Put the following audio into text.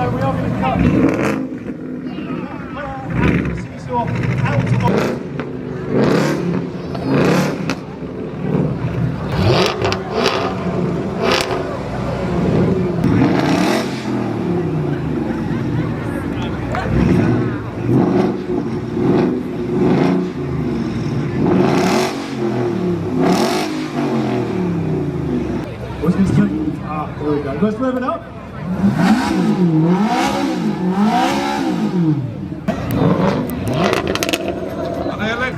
So we are going to cut the seesaw out of. What's this thing? There we go. Let's move it up. And they let